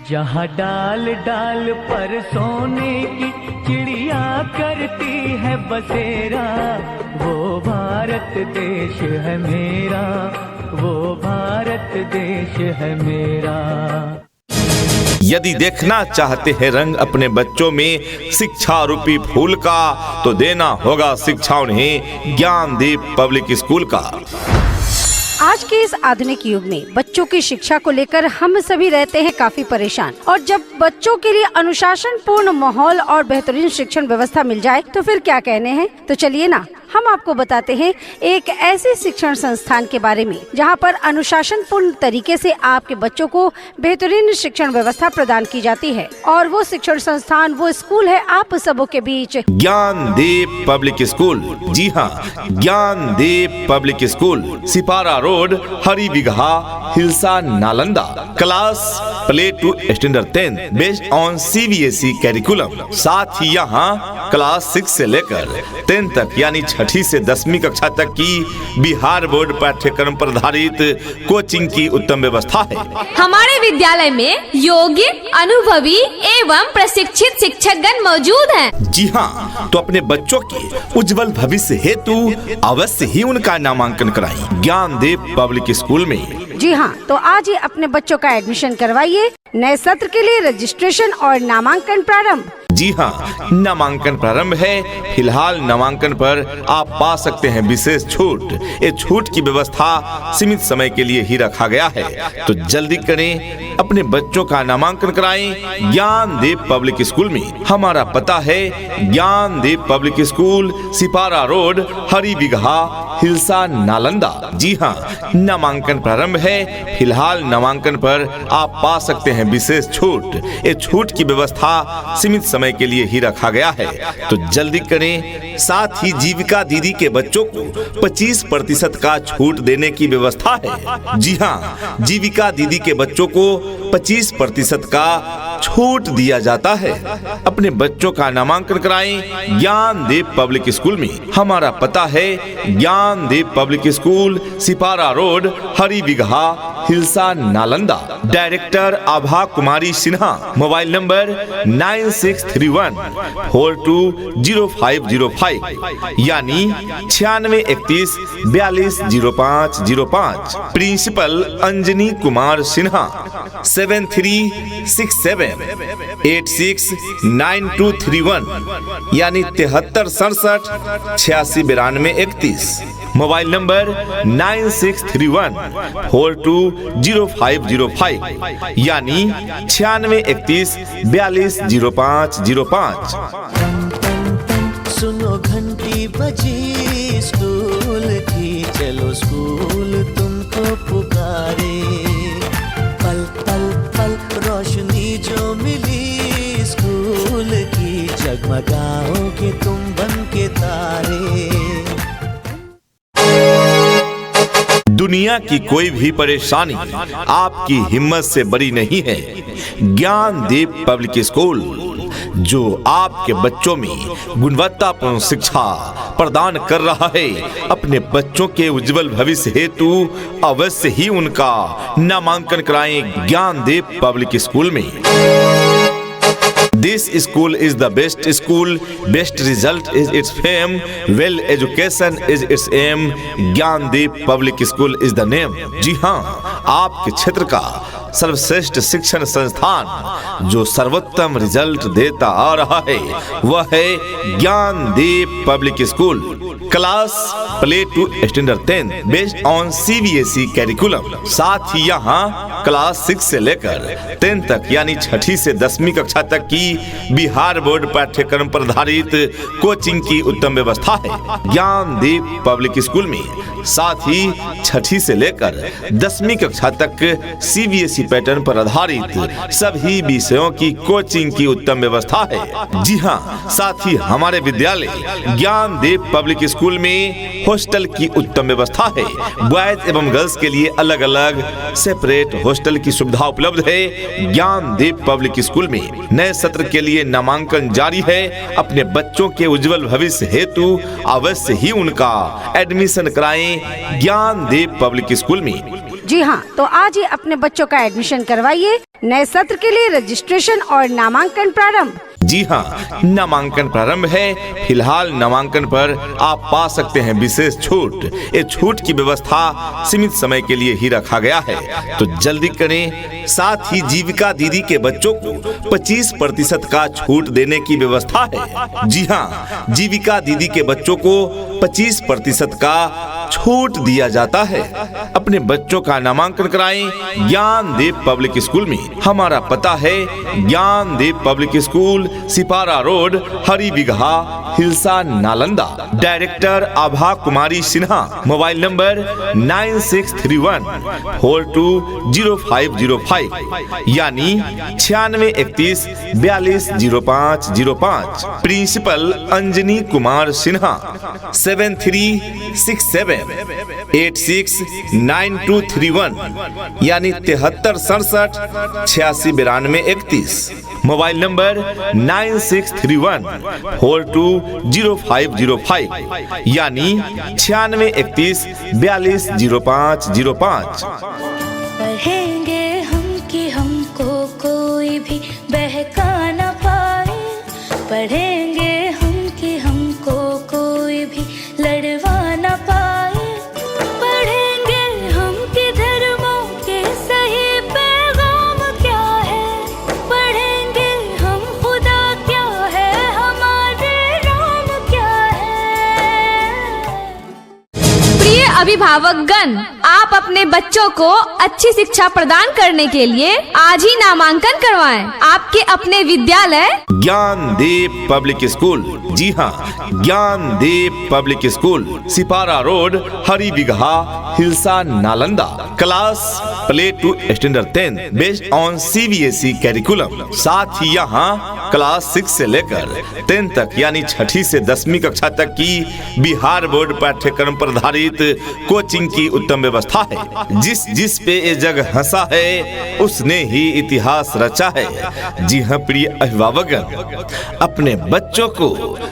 जहाँ डाल डाल पर सोने की चिड़िया करती है बसेरा, वो भारत देश है मेरा, वो भारत देश है मेरा। यदि देखना चाहते हैं रंग अपने बच्चों में शिक्षा रूपी फूल का, तो देना होगा शिक्षा उन्हें ज्ञानदीप पब्लिक स्कूल का। आज के इस आधुनिक युग में बच्चों की शिक्षा को लेकर हम सभी रहते हैं काफी परेशान, और जब बच्चों के लिए अनुशासन पूर्ण माहौल और बेहतरीन शिक्षण व्यवस्था मिल जाए तो फिर क्या कहने हैं। तो चलिए ना, हम आपको बताते हैं एक ऐसे शिक्षण संस्थान के बारे में जहां पर अनुशासन पूर्ण तरीके से आपके बच्चों को बेहतरीन शिक्षण व्यवस्था प्रदान की जाती है। और वो शिक्षण संस्थान, वो स्कूल है आप सबों के बीच ज्ञानदीप पब्लिक स्कूल। जी हाँ, Gyandeep public school, Sipara road, Hari Bigha, Hilsa, Nalanda. Class play to standard 10 based on CBSE curriculum. साथ ही यहाँ क्लास 6 से लेकर 10 तक यानी 6ठी से 10वीं कक्षा तक की बिहार बोर्ड पाठ्यक्रम पर आधारित कोचिंग की उत्तम व्यवस्था है। हमारे विद्यालय में योग्य, अनुभवी एवं प्रशिक्षित शिक्षकगण मौजूद हैं। जी हाँ, तो अपने बच्चों के उज्जवल भविष्य हेतु अवश्य ही उनका नामांकन कराएं ज्ञानदीप पब्लिक स्कूल में। जी हाँ, तो आज ही अपने बच्चों का एडमिशन करवाइए। नए सत्र के लिए रजिस्ट्रेशन और नामांकन प्रारंभ। जी हाँ, नामांकन प्रारंभ है। फिलहाल नामांकन पर आप पा सकते हैं विशेष छूट। ये छूट की व्यवस्था सीमित समय के लिए ही रखा गया है, तो जल्दी करें, अपने बच्चों का नामांकन कराएं ज्ञानदीप पब्लिक स्कूल में। हमारा पता है Gyandeep public school, Sipara road, Hari Bigha, Hilsa, Nalanda. जी हाँ, नामांकन प्रारंभ है। फिलहाल नामांकन पर आप पा सकते हैं विशेष छूट। ये छूट की व्यवस्था सीमित समय के लिए ही रखा गया है, तो जल्दी करें। साथ ही जीविका दीदी के बच्चों को 25% का छूट देने की व्यवस्था है। जी हाँ, जीविका दीदी के बच्चों को 25% का छूट दिया जाता है। अपने बच्चों का नामांकन कराएं ज्ञानदीप पब्लिक स्कूल में। हमारा पता है Gyandeep public school, Sipara road, Hari Bigha, Hilsa, Nalanda. Director Abha Kumari Sinha. Mobile number 9631420505 यानी 9631420505। प्रिंसिपल अंजनी कुमार सिन्हा। 7367869231 यानी 7367869231। मोबाइल नंबर 9631420505 यानी 9631420505। सुनो घंटी बजी स्कूल की, चलो स्कूल तुमको पुकारे। पल पल पल रोशनी जो मिली स्कूल की, जगमगाओगे तुम बन के तारे। दुनिया की कोई भी परेशानी आपकी हिम्मत से बड़ी नहीं है। ज्ञानदीप पब्लिक स्कूल जो आपके बच्चों में गुणवत्तापूर्ण शिक्षा प्रदान कर रहा है, अपने बच्चों के उज्जवल भविष्य हेतु अवश्य ही उनका नामांकन कराएं ज्ञानदीप पब्लिक स्कूल में। This school is the best school, best result is its fame, well education is its aim, Gyandeep public school is the name। जी हाँ, आपके क्षेत्र का सर्वश्रेष्ठ शिक्षण संस्थान जो सर्वोत्तम रिजल्ट देता आ रहा है, वह है Gyandeep public school. Class play to standard 10 based on CBSE curriculum. साथ ही यहाँ क्लास 6 से लेकर 10 तक यानी 6ठी से 10वीं कक्षा तक की बिहार बोर्ड पाठ्यक्रम पर आधारित कोचिंग की उत्तम व्यवस्था है ज्ञानदीप पब्लिक स्कूल में। साथ ही 6ठी से लेकर 10वीं कक्षा तक CBSE पैटर्न पर आधारित सभी विषयों की कोचिंग की उत्तम व्यवस्था है। जी हाँ, साथ ही हमारे विद्यालय ज्ञानदीप पब्लिक स्कूल में हॉस्टल की उत्तम व्यवस्था है। बॉयज एवं गर्ल्स के लिए अलग अलग सेपरेट हॉस्टल की सुविधा उपलब्ध है ज्ञानदीप पब्लिक स्कूल में। नए सत्र के लिए नामांकन जारी है। अपने बच्चों के उज्जवल भविष्य हेतु अवश्य ही उनका एडमिशन कराएं ज्ञानदीप पब्लिक स्कूल में। जी हाँ, तो आज ही अपने बच्चों का एडमिशन करवाइए। नए सत्र के लिए रजिस्ट्रेशन और नामांकन प्रारंभ। जी हाँ, नामांकन प्रारंभ है। फिलहाल नामांकन पर आप पा सकते हैं विशेष छूट। ये छूट की व्यवस्था सीमित समय के लिए ही रखा गया है, तो जल्दी करें। साथ ही जीविका दीदी के बच्चों को 25% का छूट देने की व्यवस्था है। जी हाँ, जीविका दीदी के बच्चों को 25% का छूट दिया जाता है। अपने बच्चों का नामांकन कराएं ज्ञानदीप पब्लिक स्कूल में। हमारा पता है Gyandeep public school, Sipara road, Hari Bigha, Hilsa, Nalanda. Director Abha Kumari Sinha. Mobile number 9631420505 यानी 9631420505। प्रिंसिपल अंजनी कुमार सिन्हा। 7367869231 यानी 7367869231। मोबाइल नंबर 9631420505 यानी 9631420505। पढ़ेंगे हम कि हमको कोई भी बहका न पाए, पढ़ेंगे हम कि हमको कोई भी लड़वा न पाए, पढ़ेंगे हम कि धर्मों के सही पैगाम क्या है, पढ़ेंगे हम खुदा क्या है, हमारे राम क्या है। प्रिय अभिभावकगण, आप अपने बच्चों को अच्छी शिक्षा प्रदान करने के लिए आज ही नामांकन करवाएं। आपके अपने विद्यालय ज्ञानदीप पब्लिक स्कूल। जी हाँ, Gyandeep public school, Sipara road, Hari Bigha, Hilsa, Nalanda. Class play to standard 10 based on CBSE curriculum. साथ ही यहाँ क्लास 6 से लेकर 10 तक यानी 6ठी से 10वीं कक्षा तक की बिहार बोर्ड पाठ्यक्रम पर आधारित कोचिंग की उत्तम व्यवस्था है। जिस पे ये जग हंसा है उसने ही इतिहास रचा है। जी हाँ प्रिय अभिभावकगण, अपने बच्चों को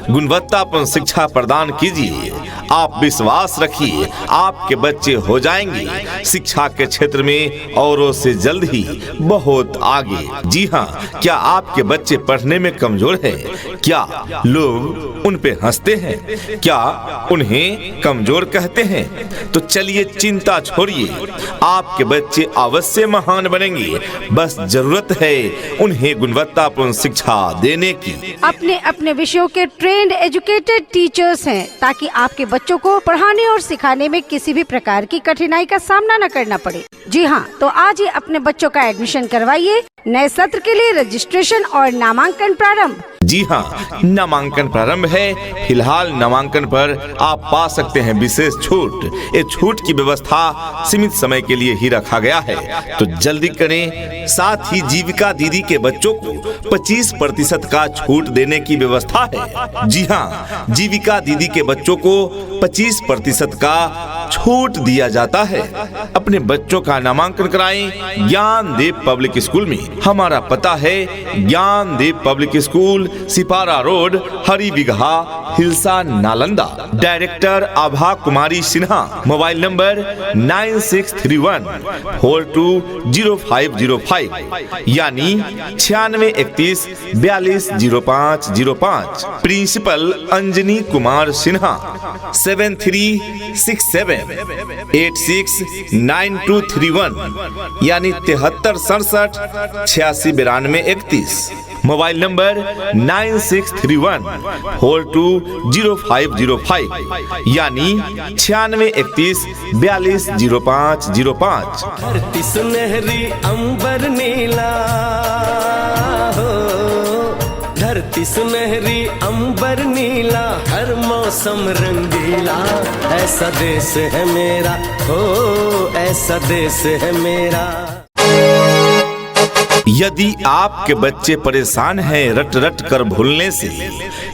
गुणवत्तापूर्ण शिक्षा प्रदान कीजिए। आप विश्वास रखिए, आपके बच्चे हो जाएंगे शिक्षा के क्षेत्र में औरों से जल्द ही बहुत आगे। जी हाँ, क्या आपके बच्चे पढ़ने में कमजोर हैं? क्या लोग उन पे हंसते हैं? क्या उन्हें कमजोर कहते हैं? तो चलिए चिंता छोड़िए, आपके बच्चे अवश्य महान बनेंगे। बस जरूरत है उन्हें गुणवत्तापूर्ण शिक्षा देने की। अपने अपने विषयों के ट्रेंड एजुकेटेड टीचर्स हैं, ताकि आपके बच्चों को पढ़ाने और सिखाने में किसी भी प्रकार की कठिनाई का सामना न करना पड़े। जी हाँ, तो आज ही अपने बच्चों का एडमिशन करवाइए। नए सत्र के लिए रजिस्ट्रेशन और नामांकन प्रारंभ। जी हाँ, नामांकन प्रारंभ है। फिलहाल नामांकन पर आप पा सकते हैं विशेष छूट। ये छूट की व्यवस्था सीमित समय के लिए ही रखा गया है, तो जल्दी करें। साथ ही जीविका दीदी के बच्चों को 25% का छूट देने की व्यवस्था है। जी हाँ, जीविका दीदी के बच्चों को 25% का छूट दिया जाता है। अपने बच्चों का नामांकन कराएं ज्ञानदीप पब्लिक स्कूल में। हमारा पता है Gyandeep public school, Sipara road, Hari Bigha, Hilsa, Nalanda. Director Abha Kumari Sinha. Mobile number 9631420505 यानी 9631420505। प्रिंसिपल अंजनी कुमार सिन्हा। 7367869231 यानी 7367869231। मोबाइल नंबर 9631420505 यानी 9631420505। धरती सुनहरी अंबर नीला हो, धरती सुनहरी अंबर नीला, हर मौसम रंगीला। ऐसा देश है मेरा, हो ऐसा देश है मेरा। यदि आपके बच्चे परेशान हैं रट रट कर भूलने से,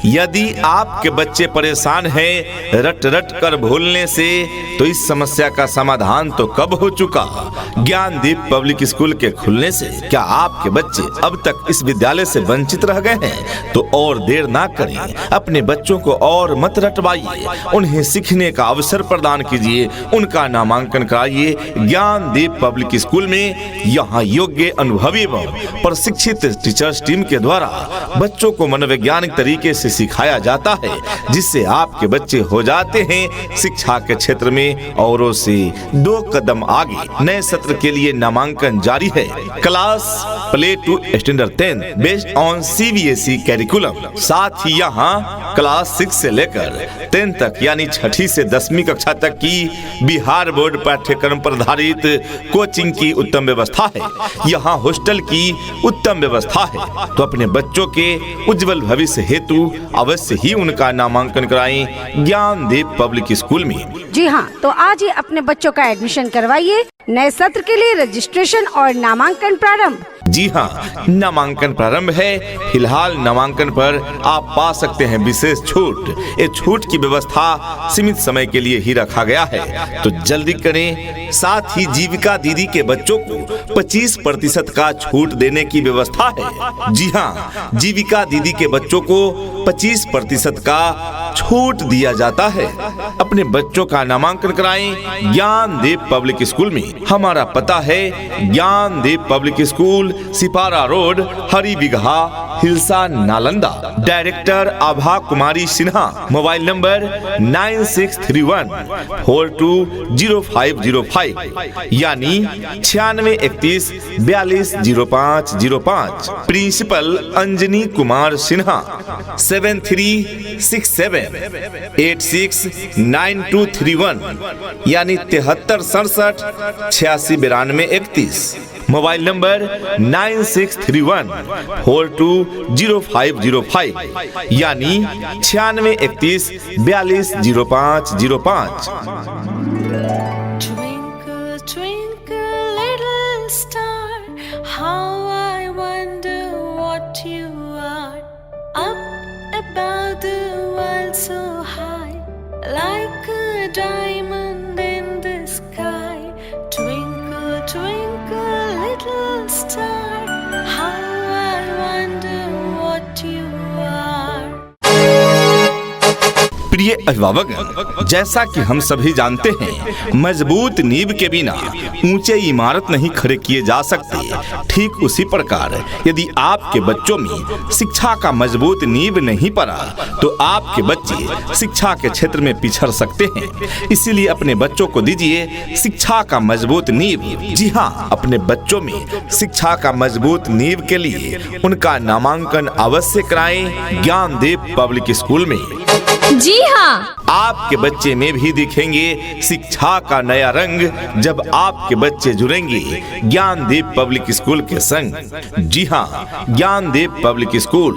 यदि आपके बच्चे परेशान हैं रट रट कर भूलने से, तो इस समस्या का समाधान तो कब हो चुका, ज्ञानदीप पब्लिक स्कूल के खुलने से। क्या आपके बच्चे अब तक इस विद्यालय से वंचित रह गए हैं? तो और देर ना करें, अपने बच्चों को और मत रटवाइए, उन्हें सीखने का अवसर प्रदान कीजिए, उनका नामांकन कराइए ज्ञानदीप पब्लिक स्कूल में। यहाँ योग्य, अनुभवी एवं प्रशिक्षित टीचर्स टीम के द्वारा बच्चों को मनोवैज्ञानिक तरीके से सिखाया जाता है, जिससे आपके बच्चे हो जाते हैं शिक्षा के क्षेत्र में औरों से 2 कदम आगे। नए सत्र के लिए नामांकन जारी है। Class play to standard 10 based on CBSE curriculum. साथ ही यहाँ क्लास 6 से लेकर 10 तक यानी 6ठी से 10वीं कक्षा तक की बिहार बोर्ड पाठ्यक्रम पर आधारित कोचिंग की उत्तम व्यवस्था है। यहाँ हॉस्टल की उत्तम व्यवस्था है। तो अपने बच्चों के उज्जवल भविष्य हेतु अवश्य ही उनका नामांकन कराएं ज्ञानदीप पब्लिक स्कूल में। जी हाँ, तो आज ही अपने बच्चों का एडमिशन करवाइए। नए सत्र के लिए रजिस्ट्रेशन और नामांकन प्रारंभ। जी हाँ, नामांकन प्रारंभ है। फिलहाल नामांकन पर आप पा सकते हैं विशेष छूट। ये छूट की व्यवस्था सीमित समय के लिए ही रखा गया है, तो जल्दी करें। साथ ही जीविका दीदी के बच्चों को 25% का छूट देने की व्यवस्था है। जी हाँ, जीविका दीदी के बच्चों को 25% का छूट दिया जाता है। अपने बच्चों का नामांकन कराएं ज्ञानदीप पब्लिक स्कूल में। हमारा पता है Gyandeep public school, Sipara road, Hari Bigha, Hilsa, Nalanda. Director Abha Kumari Sinha. Mobile number 9631420505 यानी 9631420505। प्रिंसिपल अंजनी कुमार सिन्हा। 7367869231 यानी 7367869231। मोबाइल नंबर 9631420505 यानी 9631420505। Twinkle, twinkle, little star, how I wonder what you are. Up above the world so high, like a diamond in the sky. Twinkle, twinkle, little star, how I wonder what you are. प्रिय अभिभावक, जैसा कि हम सभी जानते हैं, मजबूत नींव के बिना ऊंचे इमारत नहीं खड़े किए जा सकते। ठीक उसी प्रकार यदि आपके बच्चों में शिक्षा का मजबूत नींव नहीं पड़ा, तो आपके बच्चे शिक्षा के क्षेत्र में पिछड़ सकते हैं। इसीलिए अपने बच्चों को दीजिए शिक्षा का मजबूत नींव। जी हाँ, अपने बच्चों में शिक्षा का मजबूत नींव के लिए उनका नामांकन अवश्य कराएं ज्ञानदीप पब्लिक स्कूल में। जी हाँ, आपके बच्चे में भी दिखेंगे शिक्षा का नया रंग जब आपके बच्चे जुड़ेंगे ज्ञानदीप पब्लिक स्कूल के संग। जी हाँ, ज्ञानदीप पब्लिक स्कूल,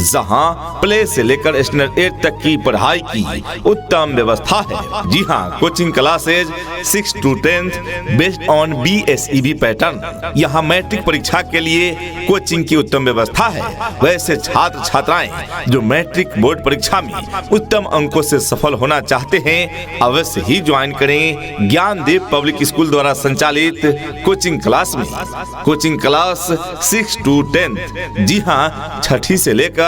जहां प्ले से लेकर स्टैंडर्ड 8 तक की पढ़ाई की उत्तम व्यवस्था है। जी हाँ, coaching classes 6 to 10 based on BSEB pattern. यहाँ मैट्रिक परीक्षा के लिए कोचिंग की उत्तम व्यवस्था है। वैसे छात्र छात्राएं जो मैट्रिक बोर्ड परीक्षा में उत्तम अंकों से सफल होना चाहते हैं, अवश्य ही ज्वाइन करें ज्ञानदीप पब्लिक स्कूल द्वारा संचालित कोचिंग क्लास में। Coaching class 6 to 10। जी हाँ, 6ठी से लेकर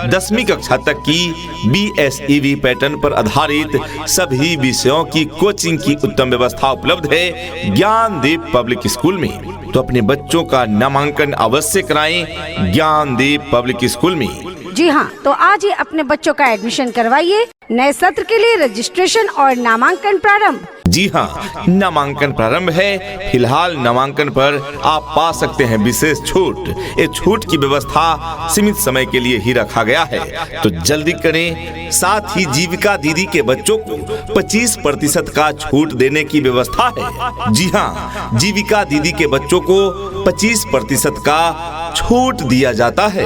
10वीं कक्षा तक की BSEB पैटर्न पर आधारित सभी विषयों की कोचिंग की उत्तम व्यवस्था उपलब्ध है ज्ञानदीप पब्लिक स्कूल में। तो अपने बच्चों का नामांकन अवश्य कराएं ज्ञानदीप पब्लिक स्कूल में। जी हाँ, तो आज ही अपने बच्चों का एडमिशन करवाइए। नए सत्र के लिए रजिस्ट्रेशन और नामांकन प्रारंभ। जी हाँ, नामांकन प्रारंभ है। फिलहाल नामांकन पर आप पा सकते हैं विशेष छूट। ये छूट की व्यवस्था सीमित समय के लिए ही रखा गया है, तो जल्दी करें। साथ ही जीविका दीदी के बच्चों को 25% का छूट देने की व्यवस्था है। जी हाँ, जीविका दीदी के बच्चों को 25% का छूट दिया जाता है।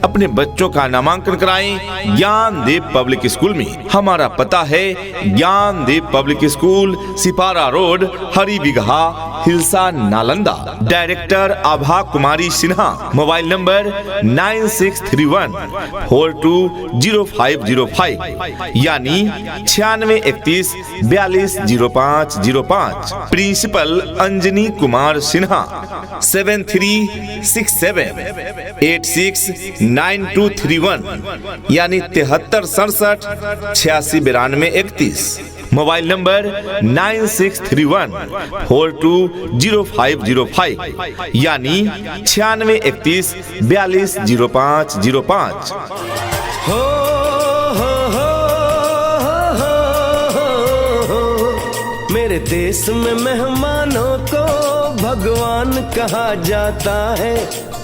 अपने बच्चों का नामांकन कराएं ज्ञानदीप पब्लिक स्कूल में। हमारा पता है Gyandeep public school, Sipara road, Hari Bigha, Hilsa, Nalanda. Director Abha Kumari Sinha. Mobile number 9631420505 यानी 9631420505। प्रिंसिपल अंजनी कुमार सिन्हा। 7367869231 यानी 7367869231। मोबाइल नंबर 9631420505 यानी 9631420505। हो मेरे देश में मेहमानों को भगवान कहा जाता है।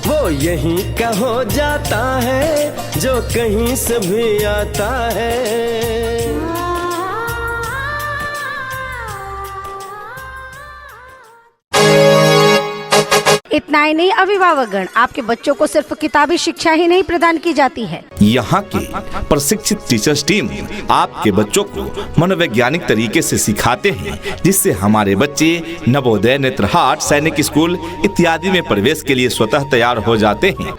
वो यहीं का हो जाता है जो कहीं से भी आता है। इतना ही नहीं, अभिभावकगण, आपके बच्चों को सिर्फ किताबी शिक्षा ही नहीं प्रदान की जाती है। यहाँ के प्रशिक्षित टीचर्स टीम आपके बच्चों को मनोवैज्ञानिक तरीके से सिखाते हैं, जिससे हमारे बच्चे नवोदय, नेत्रहाट, सैनिक स्कूल इत्यादि में प्रवेश के लिए स्वतः तैयार हो जाते हैं।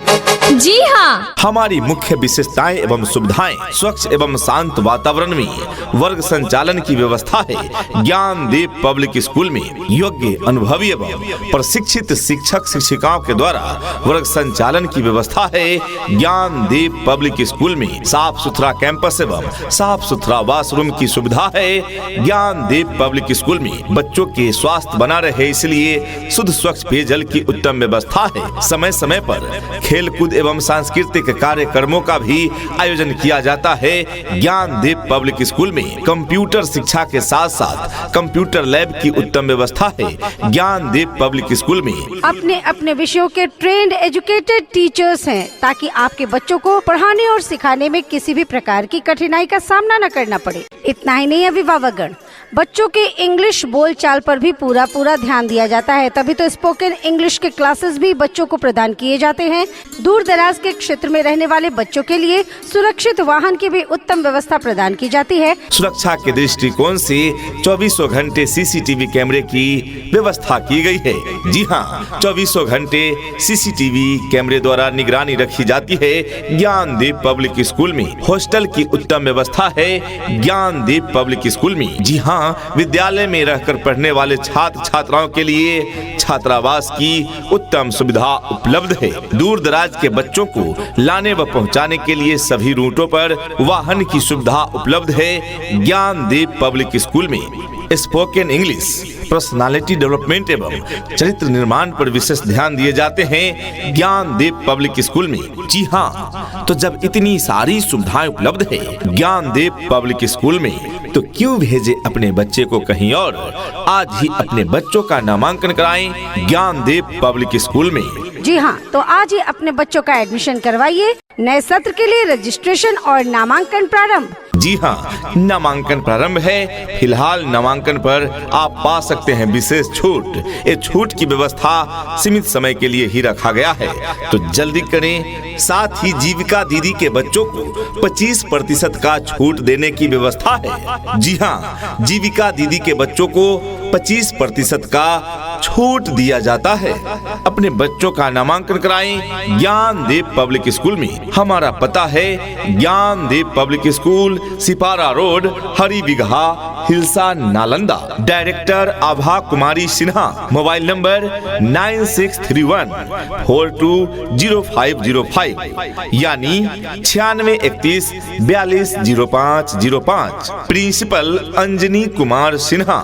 जी हाँ, हमारी मुख्य विशेषताएं एवं सुविधाएं स्वच्छ एवं शांत वातावरण में वर्ग संचालन की व्यवस्था है। ज्ञानदीप पब्लिक स्कूल में योग्य, अनुभवी एवं प्रशिक्षित शिक्षक शिक्षिकाओं के द्वारा वर्ग संचालन की व्यवस्था है। ज्ञानदीप पब्लिक स्कूल में साफ सुथरा कैंपस एवं साफ सुथरा वॉशरूम की सुविधा है। ज्ञानदीप पब्लिक स्कूल में बच्चों के स्वास्थ्य बना रहे, इसलिए शुद्ध स्वच्छ पेयजल की उत्तम व्यवस्था है। समय समय पर खेल कूद एवं सांस्कृतिक कार्यक्रमों का भी आयोजन किया जाता है। ज्ञानदीप पब्लिक स्कूल में कंप्यूटर शिक्षा के साथ साथ कंप्यूटर लैब की उत्तम व्यवस्था है। ज्ञानदीप पब्लिक स्कूल में अपने अपने विषयों के ट्रेंड एजुकेटेड टीचर्स हैं, ताकि आपके बच्चों को पढ़ाने और सिखाने में किसी भी प्रकार की कठिनाई का सामना न करना पड़े। इतना ही नहीं, अभिभावकगण, बच्चों के इंग्लिश बोलचाल पर भी पूरा ध्यान दिया जाता है। तभी तो स्पोकन इंग्लिश के क्लासेस भी बच्चों को प्रदान किए जाते हैं। दूर दराज के क्षेत्र में रहने वाले बच्चों के लिए सुरक्षित वाहन की भी उत्तम व्यवस्था प्रदान की जाती है। सुरक्षा के दृष्टिकोण से 24 घंटे सीसीटीवी कैमरे की व्यवस्था की गई है। जी हाँ, 24 घंटे सीसीटीवी कैमरे द्वारा निगरानी रखी जाती है। ज्ञानदीप पब्लिक स्कूल में हॉस्टल की उत्तम व्यवस्था है। ज्ञानदीप पब्लिक स्कूल में, जी हाँ, विद्यालय में रहकर पढ़ने वाले छात्र छात्राओं के लिए छात्रावास की उत्तम सुविधा उपलब्ध है। दूर दराज के बच्चों को लाने व पहुंचाने के लिए सभी रूटों पर वाहन की सुविधा उपलब्ध है। ज्ञानदीप पब्लिक स्कूल में स्पोकन इंग्लिश, पर्सनालिटी डेवलपमेंट एवं चरित्र निर्माण पर विशेष ध्यान दिए जाते हैं। ज्ञानदीप पब्लिक स्कूल में, जी हाँ, तो जब इतनी सारी सुविधाएं उपलब्ध है ज्ञानदीप पब्लिक स्कूल में, तो क्यों भेजे अपने बच्चे को कहीं और। आज ही अपने बच्चों का नामांकन कराएं ज्ञानदीप पब्लिक स्कूल में। जी हाँ, तो आज ही अपने बच्चों का एडमिशन करवाइए। नए सत्र के लिए रजिस्ट्रेशन और नामांकन प्रारंभ। जी हाँ, नामांकन प्रारंभ है। फिलहाल नामांकन पर आप पा सकते हैं विशेष छूट। ये छूट की व्यवस्था सीमित समय के लिए ही रखा गया है, तो जल्दी करें। साथ ही जीविका दीदी के बच्चों को 25% का छूट देने की व्यवस्था है। जी हाँ, जीविका दीदी के बच्चों को 25% का छूट दिया जाता है। अपने बच्चों का नामांकन कराएं ज्ञानदीप पब्लिक स्कूल में। हमारा पता है Gyandeep public school, Sipara road, Hari Bigha, Hilsa, Nalanda. Director Abha Kumari Sinha. Mobile number 9631420505 यानी 9631420505। प्रिंसिपल अंजनी कुमार सिन्हा।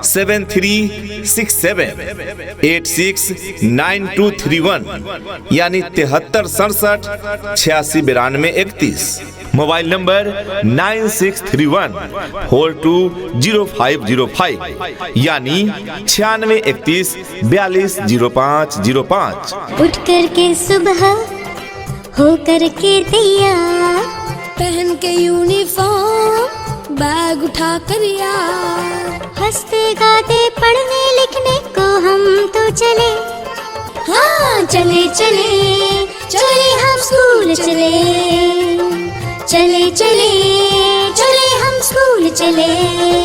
7367869231 यानी 7367869231। मोबाइल नंबर 9631420505 यानी 9631420505। उठ करके सुबह हो करके तैयार, पहन के यूनिफॉर्म, बैग उठा कर यार, हंसते गाते पढ़ने लिखने को हम तो चले, हाँ चले चले चले हम स्कूल चले, चले चले चले हम स्कूल चले।